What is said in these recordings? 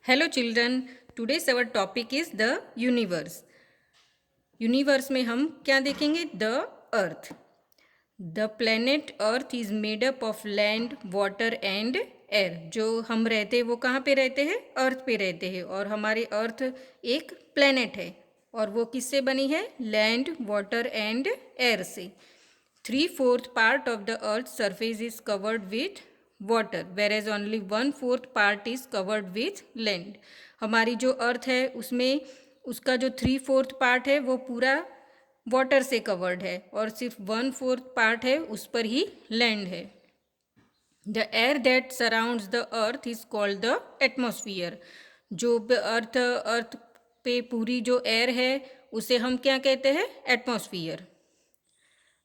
Hello children, today's our topic is the universe. Universe में हम क्या देखेंगे? The earth. The planet earth is made up of land, water and air. जो हम रहते हैं वो कहाँ पे रहते हैं? अर्थ पे रहते हैं। और हमारे अर्थ एक प्लेनेट है और वो किससे बनी है? लैंड, वाटर एंड एयर से। 3/4 part of the earth's surface is covered with water, whereas only 1/4 part is covered with land. हमारी जो अर्थ है उसमें उसका जो 3/4 पार्ट है वो पूरा वाटर से कवर्ड है और सिर्फ 1/4 पार्ट है उस पर ही लैंड है। The air that surrounds the earth is called the atmosphere. जो अर्थ पे पूरी जो एयर है उसे हम क्या कहते हैं? Atmosphere.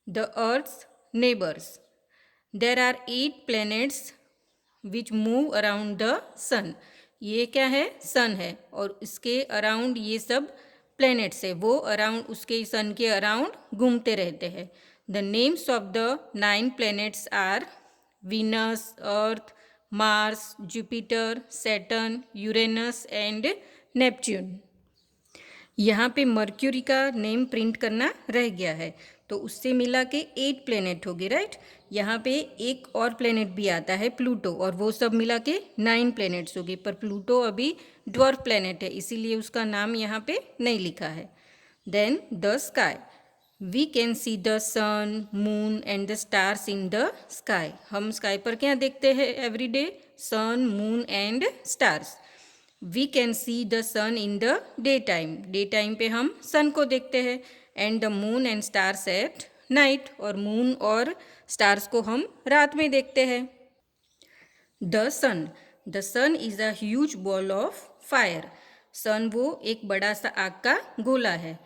The Earth's neighbors. There are 8 planets which move around the sun. ये क्या है? सन है और इसके अराउंड ये सब प्लैनेट्स है, वो अराउंड उसके सन के अराउंड घूमते रहते हैं। The names of the 9 planets are Venus, Earth, Mars, Jupiter, Saturn, Uranus and Neptune. यहाँ पे मर्क्यूरी का नेम प्रिंट करना रह गया है तो उससे मिला के 8 प्लेनेट हो गए, राइट। यहाँ पे एक और प्लेनेट भी आता है प्लूटो, और वो सब मिला के 9 प्लेनेट्स हो गए। पर प्लूटो अभी ड्वार्फ प्लेनेट है इसीलिए उसका नाम यहाँ पे नहीं लिखा है। Then the sky. We can see the sun, moon and the stars in the sky. हम स्काई पर क्या देखते हैं every day? Sun, moon and stars. We can see the sun in the day time पे हम sun को देखते हैं, and the moon and stars at night, और मून और स्टार्स को हम रात में देखते हैं। The sun is a huge ball of fire. सन वो एक बड़ा सा आग का गोला है।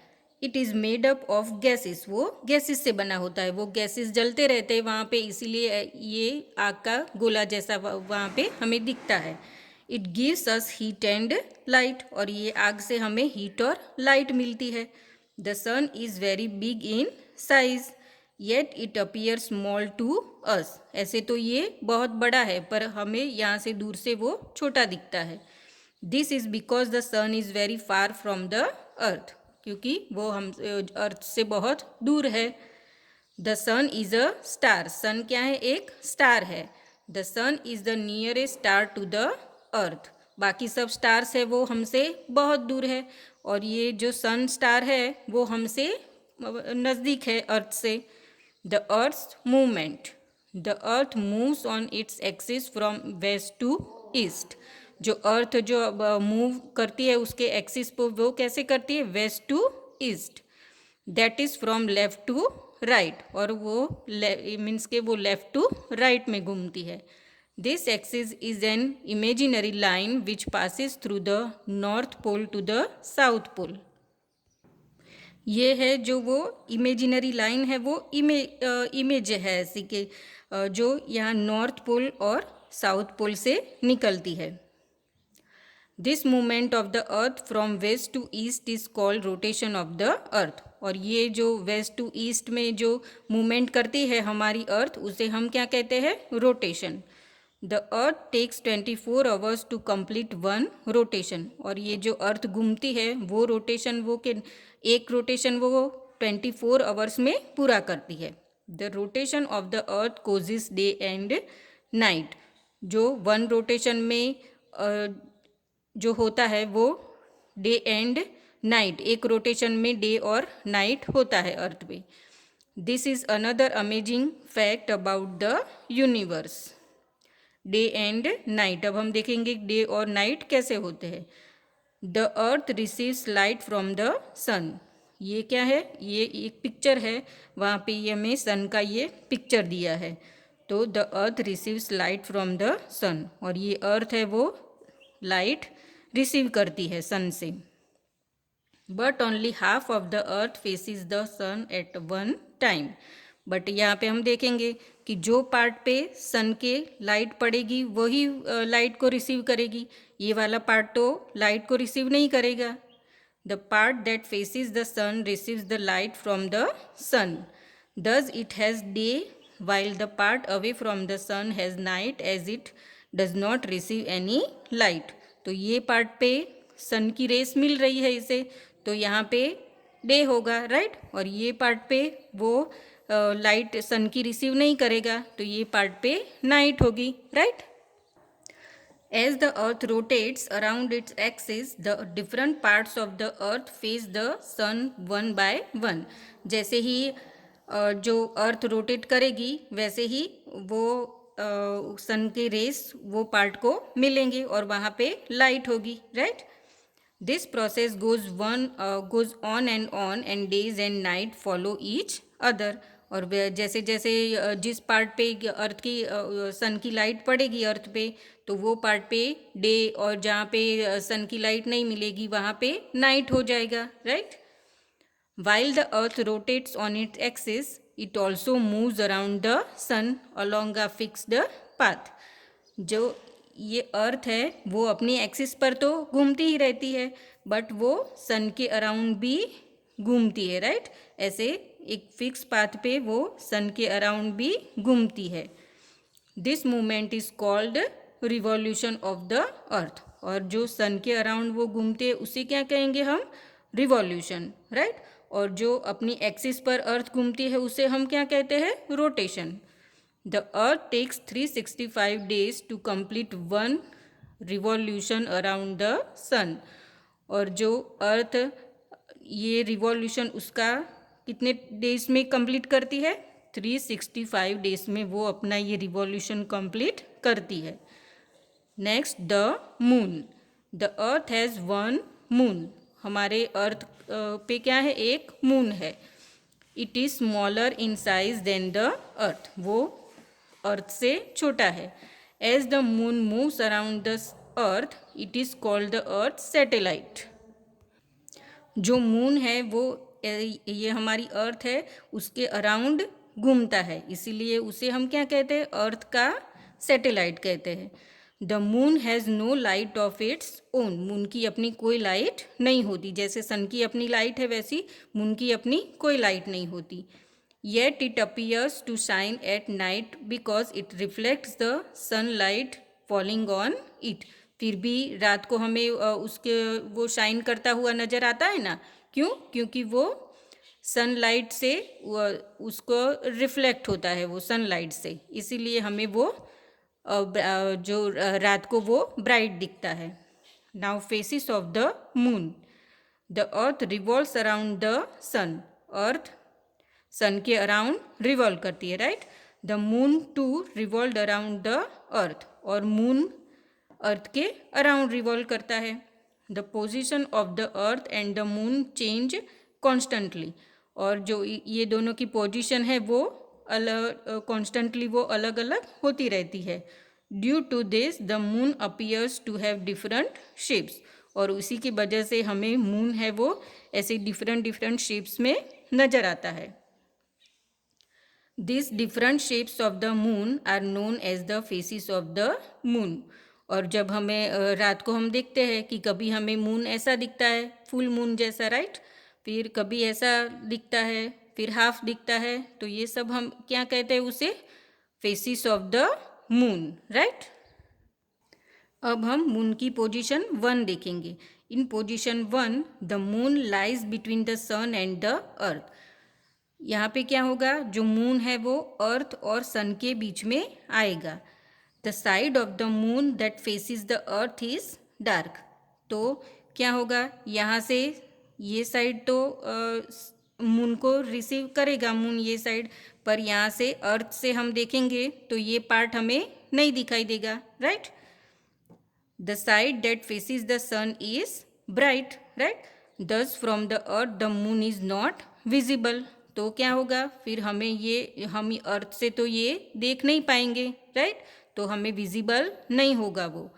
It is made up of gases. वो गैसेस से बना होता है, वो गैसेस जलते रहते हैं वहाँ पे, इसीलिए ये आग का गोला जैसा वहाँ पे हमें दिखता है। It gives us heat and light, और ये आग से हमें हीट और लाइट मिलती है। The sun is very big in size yet it appear small to us. ऐसे तो ये बहुत बड़ा है पर हमें यहाँ से दूर से वो छोटा दिखता है। This is because the sun is very far from the earth, क्योंकि वो हम अर्थ से बहुत दूर है। The sun is a star. Sun क्या है? एक स्टार है। The sun is the nearest star to the earth. बाकी सब स्टार्स है वो हमसे बहुत दूर है, और ये जो सन स्टार है वो हमसे नज़दीक है अर्थ से। The Earth movement. The Earth moves on its axis from west to east. जो अर्थ जो मूव करती है उसके एक्सिस पर वो कैसे करती है? West to east. That is from left to right, और वो मीन्स के वो लेफ्ट टू राइट में घूमती है। This axis is an imaginary line which passes through the north pole to the south pole. ये है जो वो इमेजिनरी लाइन है, वो इमेज है ऐसी के जो यहाँ नॉर्थ पोल और साउथ पोल से निकलती है। This movement of the earth from west to east is called rotation of the earth. और ये जो वेस्ट टू ईस्ट में जो मूवमेंट करती है हमारी अर्थ, उसे हम क्या कहते हैं? Rotation. The earth takes 24 hours to complete one rotation. और ये जो अर्थ घूमती है वो रोटेशन एक रोटेशन वो 24 आवर्स में पूरा करती है। The rotation of the earth causes day and night. जो वन रोटेशन में जो होता है वो डे एंड नाइट, एक रोटेशन में डे और नाइट होता है अर्थ पे। This is another amazing fact about the universe. Day and night, अब हम देखेंगे डे और नाइट कैसे होते हैं। The earth receives light from the sun. ये क्या है? ये एक पिक्चर है, वहाँ पे ये हमें सन का ये पिक्चर दिया है। तो the earth receives light from the sun, और ये अर्थ है वो लाइट रिसीव करती है सन से। But only half of the earth faces the sun at one time. But यहाँ पे हम देखेंगे कि जो पार्ट पे सन के लाइट पड़ेगी वही लाइट को रिसीव करेगी, ये वाला पार्ट तो लाइट को रिसीव नहीं करेगा। The part that faces the sun receives the light from the sun, thus it has day, while the part away from the sun has night, as it does not receive any light. तो ये part पे सन की race मिल रही है इसे, तो यहाँ पे डे होगा, राइट। और ये पार्ट पे वो लाइट सन की रिसीव नहीं करेगा, तो ये पार्ट पे नाइट होगी, right. As the earth rotates around its axis, the different parts of the earth face the sun one by one. जैसे ही जो अर्थ रोटेट करेगी वैसे ही वो सन के रेस वो पार्ट को मिलेंगे और वहाँ पे लाइट होगी, right. This process goes on and days and night follow each other. और जैसे जैसे जिस पार्ट पे अर्थ की सन की लाइट पड़ेगी अर्थ पे, तो वो पार्ट पे डे, और जहाँ पे सन की लाइट नहीं मिलेगी वहाँ पे नाइट हो जाएगा, right. While the earth rotates on its axis, it also moves around the sun along a fixed path. जो ये अर्थ है वो अपनी एक्सिस पर तो घूमती ही रहती है, बट वो सन के अराउंड भी घूमती है, राइट। ऐसे एक फिक्स पाथ पे वो सन के अराउंड भी घूमती है। This movement is called revolution of the earth. और जो सन के अराउंड वो घूमते हैं उसे क्या कहेंगे हम? Revolution, right. और जो अपनी एक्सिस पर अर्थ घूमती है उसे हम क्या कहते हैं? Rotation. The earth takes 365 days to complete one revolution around the sun. और जो अर्थ ये रिवॉल्यूशन उसका कितने डेज में कंप्लीट करती है? 365 डेज में वो अपना ये रिवॉल्यूशन कंप्लीट करती है। Next, the moon. The earth has one moon. हमारे अर्थ पे क्या है? एक मून है। It is smaller in size than the earth. वो अर्थ से छोटा है। As the moon moves around the earth it is called the earth satellite. जो मून है वो ये हमारी अर्थ है उसके अराउंड घूमता है, इसीलिए उसे हम क्या कहते हैं? अर्थ का सैटेलाइट कहते हैं। The moon has no light of its own. Moon की अपनी कोई लाइट नहीं होती। जैसे सन की अपनी लाइट है वैसी मून की अपनी कोई लाइट नहीं होती। Yet it appears to shine at night because it reflects the sunlight falling on it. फिर भी रात को हमें उसके वो शाइन करता हुआ नज़र आता है ना। क्यों? क्योंकि वो सनलाइट से उसको रिफ्लेक्ट होता है, वो सनलाइट से, इसीलिए हमें वो जो रात को वो ब्राइट दिखता है। Now phases of the moon. The earth revolves around the sun. Earth sun के अराउंड रिवॉल्व करती है, right. The moon too revolve around the earth. और मून अर्थ के अराउंड रिवॉल्व करता है। The position of the earth and the moon change constantly. और जो ये दोनों की पोजीशन है वो अलग कॉन्स्टेंटली वो अलग अलग होती रहती है। Due to this the moon appears to have different shapes. और उसी की वजह से हमें मून है वो ऐसे डिफरेंट डिफरेंट शेप्स में नज़र आता है। This different shapes of the moon are known as the phases of the moon. और जब हमें रात को हम देखते हैं कि कभी हमें मून ऐसा दिखता है, फुल मून जैसा, राइट। फिर कभी ऐसा दिखता है, फिर हाफ दिखता है, तो ये सब हम क्या कहते हैं? उसे phases of the moon, right. अब हम मून की पोजीशन 1 देखेंगे। In position 1 the moon lies between the sun and the earth. यहाँ पे क्या होगा? जो मून है वो अर्थ और सन के बीच में आएगा। The side of the moon that faces the earth is dark. तो क्या होगा? यहाँ से ये साइड तो मून को रिसीव करेगा, मून ये साइड, पर यहाँ से अर्थ से हम देखेंगे तो ये पार्ट हमें नहीं दिखाई देगा, right. The side that faces the sun is bright, right. Thus from the earth the moon is not visible. तो क्या होगा? फिर हम अर्थ से तो ये देख नहीं पाएंगे, राइट। तो हमें विजिबल नहीं होगा वो।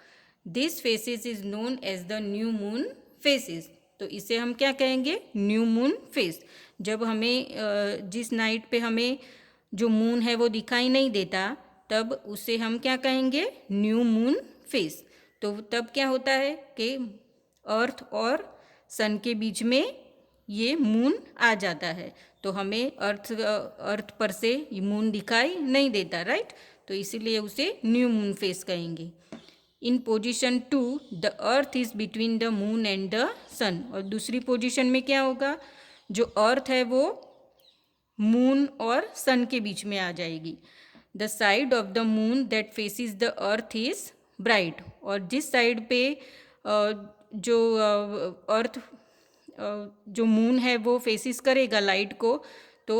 This phases is known as the new moon phases. तो इसे हम क्या कहेंगे? New moon phase. जब हमें जिस नाइट पे हमें जो मून है वो दिखाई नहीं देता, तब उसे हम क्या कहेंगे? New moon face. तो तब क्या होता है कि अर्थ और सन के बीच में ये मून आ जाता है, तो हमें अर्थ पर से मून दिखाई नहीं देता, राइट। तो इसीलिए उसे न्यू मून फेस कहेंगे। In position 2 the earth is between the moon and the sun. और दूसरी पोजीशन में क्या होगा, जो अर्थ है वो मून और सन के बीच में आ जाएगी। The side of the moon that faces the earth is bright. और जिस साइड पे जो अर्थ जो मून है वो फेसिस करेगा लाइट को, तो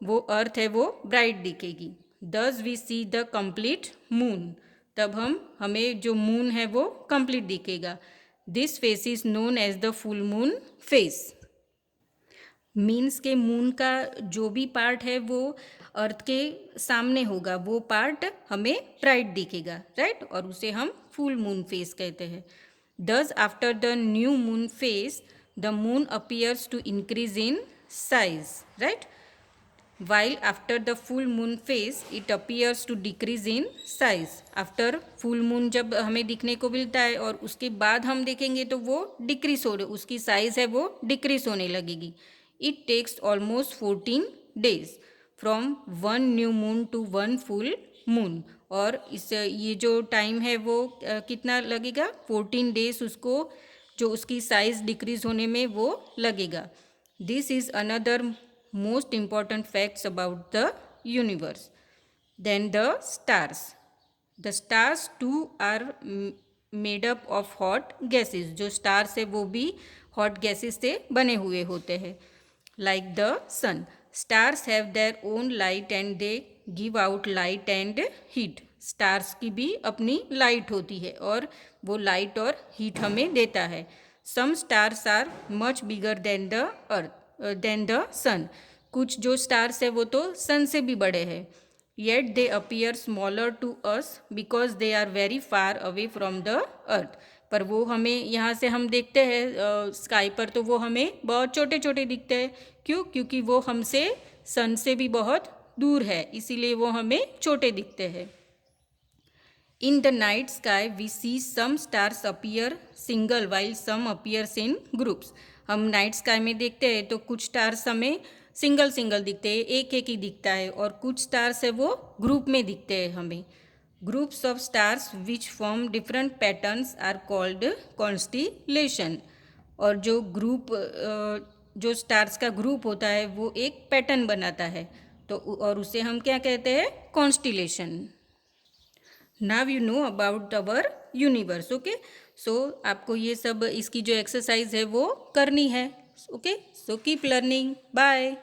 वो अर्थ है वो ब्राइट दिखेगी। Thus we see the complete moon. तब हमें जो मून है वो कंप्लीट दिखेगा। This phase is known as the full moon phase. Means के मून का जो भी पार्ट है वो अर्थ के सामने होगा, वो पार्ट हमें ब्राइट दिखेगा, राइट। और उसे हम फुल मून फेस कहते हैं। Thus after the new moon phase the moon appears to increase in size, right. while after the full moon phase it appears to decrease in size। After full moon जब हमें दिखने को मिलता है और उसके बाद हम देखेंगे तो वो डिक्रीज हो, उसकी साइज है वो डिक्रीज होने लगेगी। It takes almost 14 days from one new moon to one full moon. और इस ये जो टाइम है वो कितना लगेगा, 14 days उसको जो उसकी साइज डिक्रीज होने में वो लगेगा। This is another most important facts about the universe। then the stars। the stars too are made up of hot gases। जो stars है वो भी hot gases से बने हुए होते हैं। like the sun stars have their own light and they give out light and heat। stars की भी अपनी लाइट होती है और वो लाइट और हीट हमें देता है। some stars are much bigger than the earth then the sun. कुछ जो स्टार्स है वो तो सन से भी बड़े हैं। Yet they appear smaller to us because they are very far away from the earth. पर वो हमें यहाँ से हम देखते हैं स्काई पर तो वो हमें बहुत छोटे छोटे दिखते हैं। क्यों? क्योंकि वो हमसे सन से भी बहुत दूर है, इसीलिए वो हमें छोटे दिखते हैं। In the night sky we see some stars appear single while some appears in groups। हम नाइट स्काई में देखते हैं तो कुछ स्टार्स हमें सिंगल सिंगल दिखते हैं, एक एक ही दिखता है, और कुछ स्टार्स है वो ग्रुप में दिखते हैं हमें। Groups of stars which form different patterns are called constellation. और जो ग्रुप जो स्टार्स का ग्रुप होता है वो एक पैटर्न बनाता है, तो और उसे हम क्या कहते हैं, constellation. Now you know about our universe. Okay, so आपको ये सब इसकी जो एक्सरसाइज है वो करनी है। Okay, so keep learning, bye.